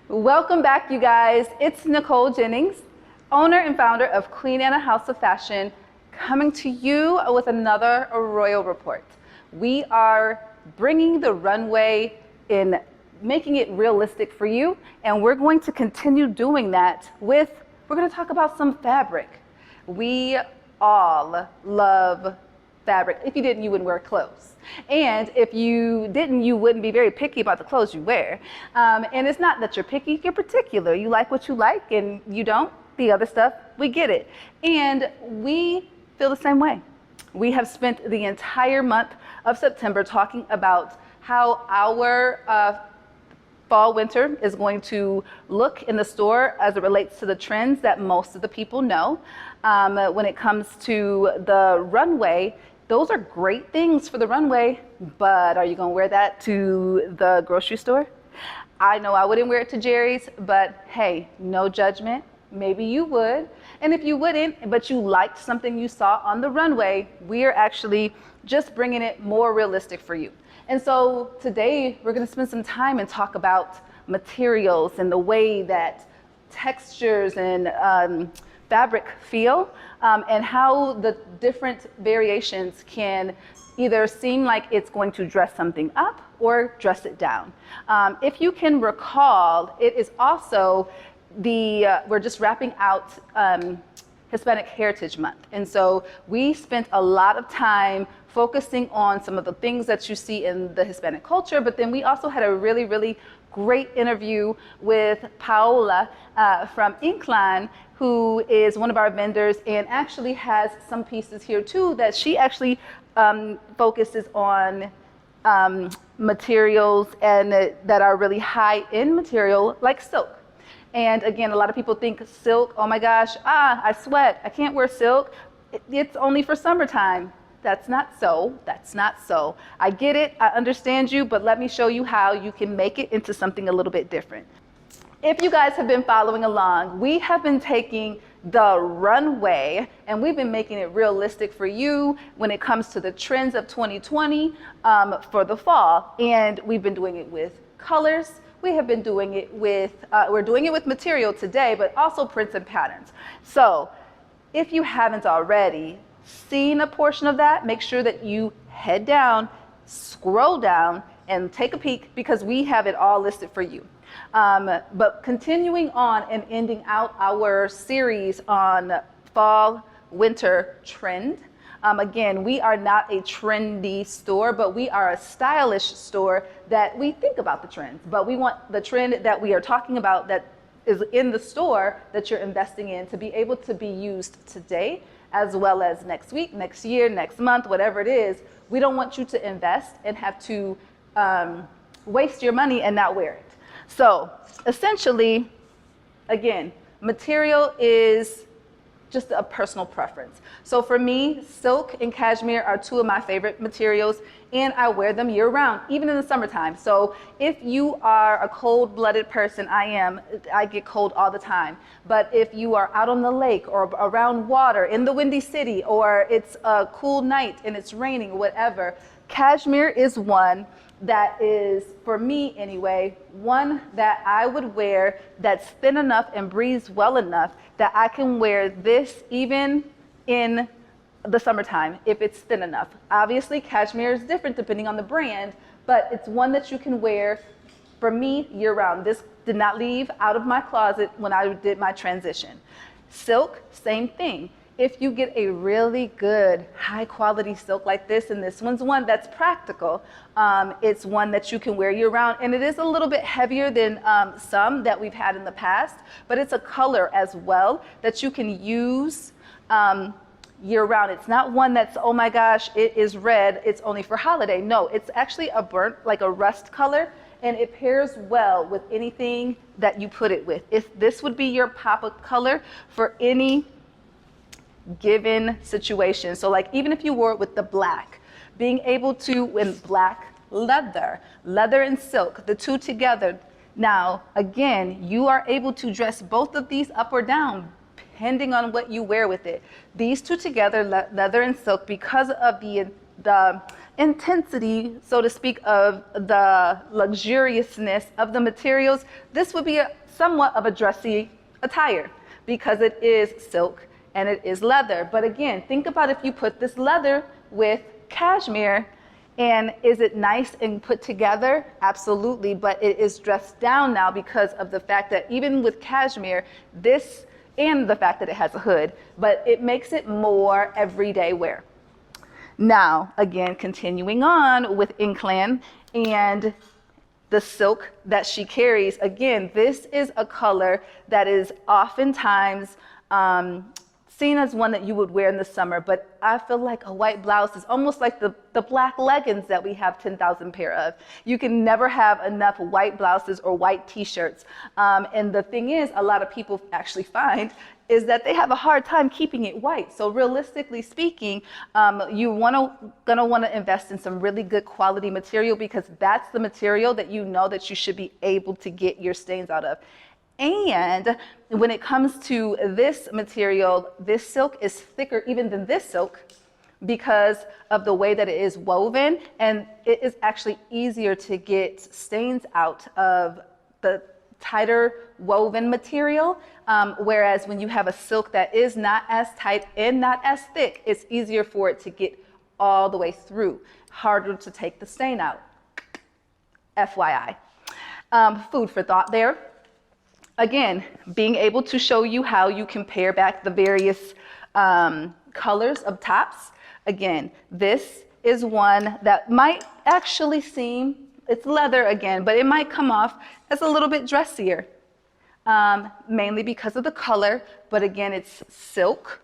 Welcome back, you guys. It's Nicole Jennings, owner and founder of Queen Anna House of Fashion, coming to you with another Royal Report. We are bringing the runway in, making it realistic for you, and we're going to continue doing that we're going to talk about some fabric. We all love fabric. If you didn't, you wouldn't wear clothes. And if you didn't, you wouldn't be very picky about the clothes you wear. And it's not that you're picky, you're particular. You like what you like and you don't, the other stuff, we get it. And we feel the same way. We have spent the entire month of September talking about how our fall winter is going to look in the store as it relates to the trends that most of the people know. When it comes to the runway, those are great things for the runway, but are you gonna wear that to the grocery store? I know I wouldn't wear it to Jerry's, but hey, no judgment. Maybe you would. And if you wouldn't, but you liked something you saw on the runway, we are actually just bringing it more realistic for you. And so today we're gonna spend some time and talk about materials and the way that textures and fabric feel, and how the different variations can either seem like it's going to dress something up or dress it down. If you can recall, it is also we're just wrapping out Hispanic Heritage Month. And so we spent a lot of time focusing on some of the things that you see in the Hispanic culture, but then we also had a really, really great interview with Paola from Inkline, who is one of our vendors and actually has some pieces here too that she actually focuses on materials and that are really high in material like silk. And again, a lot of people think silk, oh my gosh, I sweat, I can't wear silk. It's only for summertime. That's not so, that's not so. I get it, I understand you, but let me show you how you can make it into something a little bit different. If you guys have been following along, we have been taking the runway and we've been making it realistic for you when it comes to the trends of 2020 for the fall. And we've been doing it with colors. We have been doing it with, we're doing it with material today, but also prints and patterns. So if you haven't already seen a portion of that, make sure that you head down, scroll down, and take a peek because we have it all listed for you. But continuing on and ending out our series on fall, winter trend. Again, we are not a trendy store, but we are a stylish store that we think about the trends. But we want the trend that we are talking about that is in the store that you're investing in to be able to be used today, as well as next week, next year, next month, whatever it is. We don't want you to invest and have to waste your money and not wear it. So essentially, again, material is just a personal preference. So for me, silk and cashmere are two of my favorite materials, and I wear them year round, even in the summertime. So if you are a cold-blooded person, I get cold all the time. But if you are out on the lake or around water in the Windy City, or it's a cool night and it's raining or whatever, cashmere is one that is, for me anyway, one that I would wear that's thin enough and breathes well enough that I can wear this even in the summertime if it's thin enough. Obviously, cashmere is different depending on the brand, but it's one that you can wear, for me, year round. This did not leave out of my closet when I did my transition. Silk, same thing. If you get a really good high quality silk like this, and this one's one that's practical, it's one that you can wear year round, and it is a little bit heavier than some that we've had in the past, but it's a color as well that you can use year round. It's not one that's, oh my gosh, it is red, it's only for holiday. No, it's actually a burnt, like a rust color, and it pairs well with anything that you put it with. If this would be your pop of color for any given situation. So like even if you wore it with the black, being able to, in black leather and silk, the two together. Now, again, you are able to dress both of these up or down, depending on what you wear with it. These two together, leather and silk, because of the intensity, so to speak, of the luxuriousness of the materials, this would be somewhat of a dressy attire because it is silk and it is leather. But again, think about if you put this leather with cashmere, and is it nice and put together? Absolutely, but it is dressed down now because of the fact that even with cashmere, this, and the fact that it has a hood, but it makes it more everyday wear. Now, again, continuing on with Inkland and the silk that she carries, again, this is a color that is oftentimes seen as one that you would wear in the summer, but I feel like a white blouse is almost like the black leggings that we have 10,000 pair of. You can never have enough white blouses or white t-shirts. And the thing is, a lot of people actually find is that they have a hard time keeping it white. So realistically speaking, you're gonna wanna invest in some really good quality material because that's the material that you know that you should be able to get your stains out of. And when it comes to this material, this silk is thicker even than this silk because of the way that it is woven, and it is actually easier to get stains out of the tighter woven material, whereas when you have a silk that is not as tight and not as thick, it's easier for it to get all the way through, harder to take the stain out. FYI. Food for thought there. Again, being able to show you how you can pair back the various colors of tops. Again, this is one that might actually seem, it's leather again, but it might come off as a little bit dressier, mainly because of the color, but again, it's silk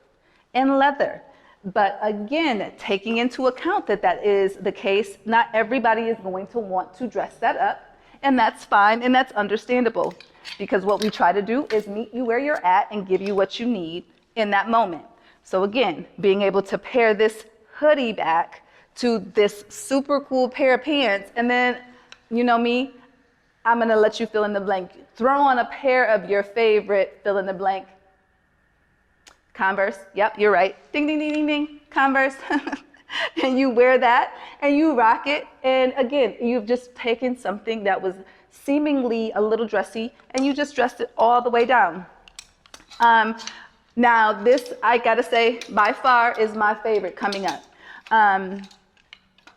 and leather. But again, taking into account that that is the case, not everybody is going to want to dress that up, and that's fine and that's understandable. Because what we try to do is meet you where you're at and give you what you need in that moment. So again, being able to pair this hoodie back to this super cool pair of pants, and then, you know me, I'm gonna let you fill in the blank. Throw on a pair of your favorite fill in the blank. Converse, yep, you're right. Ding, ding, ding, ding, ding, Converse. And you wear that and you rock it. And again, you've just taken something that was seemingly a little dressy and you just dressed it all the way down. Now this, I gotta say, by far is my favorite coming up.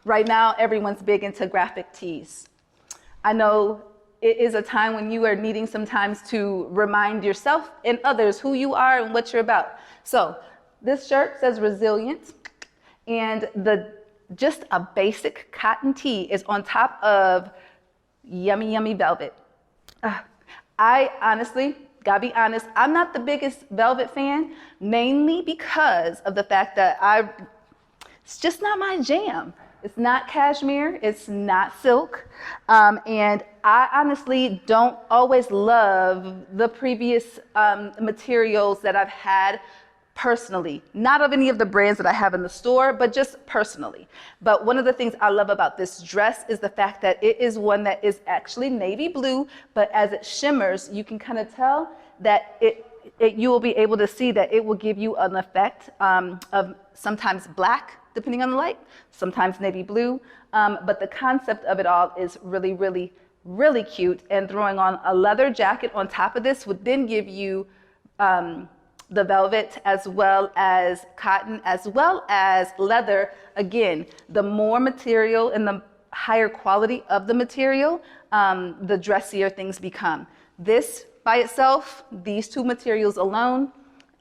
Right now, everyone's big into graphic tees. I know it is a time when you are needing sometimes to remind yourself and others who you are and what you're about. So this shirt says resilient, and just a basic cotton tee is on top of yummy, yummy velvet. I honestly, gotta be honest, I'm not the biggest velvet fan, mainly because of the fact that it's just not my jam. It's not cashmere, it's not silk, and I honestly don't always love the previous materials that I've had personally, not of any of the brands that I have in the store, but just personally. But one of the things I love about this dress is the fact that it is one that is actually navy blue, but as it shimmers, you can kind of tell that you will be able to see that it will give you an effect of sometimes black, depending on the light, sometimes navy blue, but the concept of it all is really, really, really cute. And throwing on a leather jacket on top of this would then give you the velvet as well as cotton as well as leather. Again, the more material and the higher quality of the material, the dressier things become. This by itself, these two materials alone,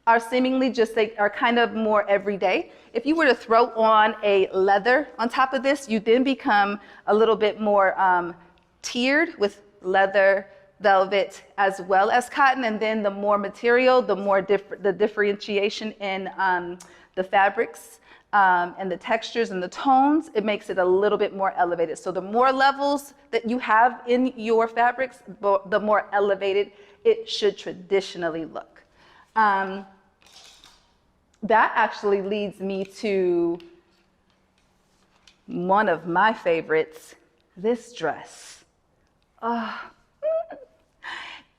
are seemingly just, they are kind of more everyday. If you were to throw on a leather on top of this, you then become a little bit more tiered with leather, velvet, as well as cotton, and then the more material, the more the differentiation in the fabrics and the textures and the tones, it makes it a little bit more elevated. So the more levels that you have in your fabrics, the more elevated it should traditionally look. That actually leads me to one of my favorites, this dress.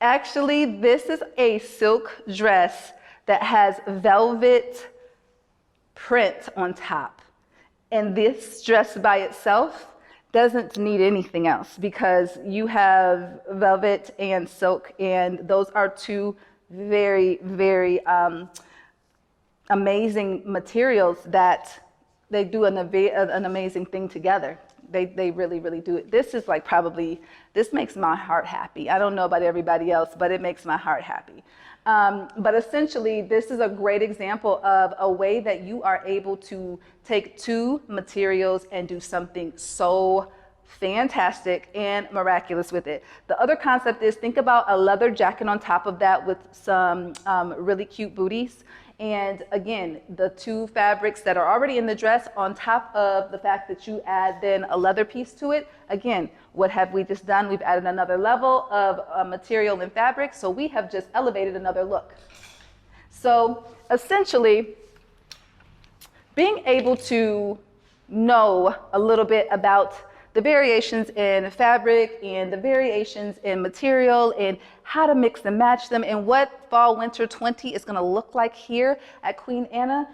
Actually, this is a silk dress that has velvet print on top. And this dress by itself doesn't need anything else because you have velvet and silk, and those are two very, very amazing materials that they do an amazing thing together. They really, really do it. This is like probably, this makes my heart happy. I don't know about everybody else, but it makes my heart happy. But essentially, this is a great example of a way that you are able to take two materials and do something so fantastic and miraculous with it. The other concept is, think about a leather jacket on top of that with some really cute booties. And again, the two fabrics that are already in the dress on top of the fact that you add then a leather piece to it. Again, what have we just done? We've added another level of material and fabric. So we have just elevated another look. So essentially, being able to know a little bit about the variations in fabric and the variations in material and how to mix and match them and what fall winter 20 is going to look like here at Queen Anna.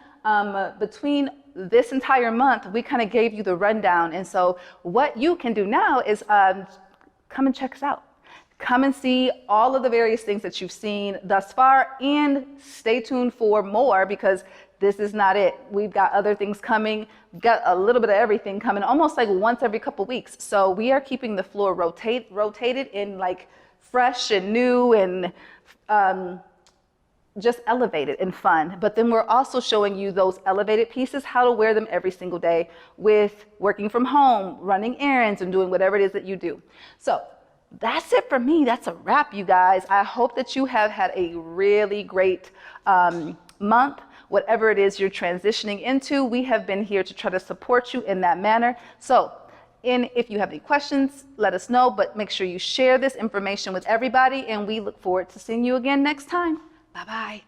Between this entire month, we kind of gave you the rundown. And so what you can do now is come and check us out. Come and see all of the various things that you've seen thus far, and stay tuned for more, because this is not it. We've got other things coming. We've got a little bit of everything coming, almost like once every couple weeks. So we are keeping the floor rotated in like fresh and new and just elevated and fun. But then we're also showing you those elevated pieces, how to wear them every single day with working from home, running errands, and doing whatever it is that you do. So that's it for me. That's a wrap, you guys. I hope that you have had a really great month. Whatever it is you're transitioning into, we have been here to try to support you in that manner. So, if you have any questions, let us know, but make sure you share this information with everybody, and we look forward to seeing you again next time. Bye-bye.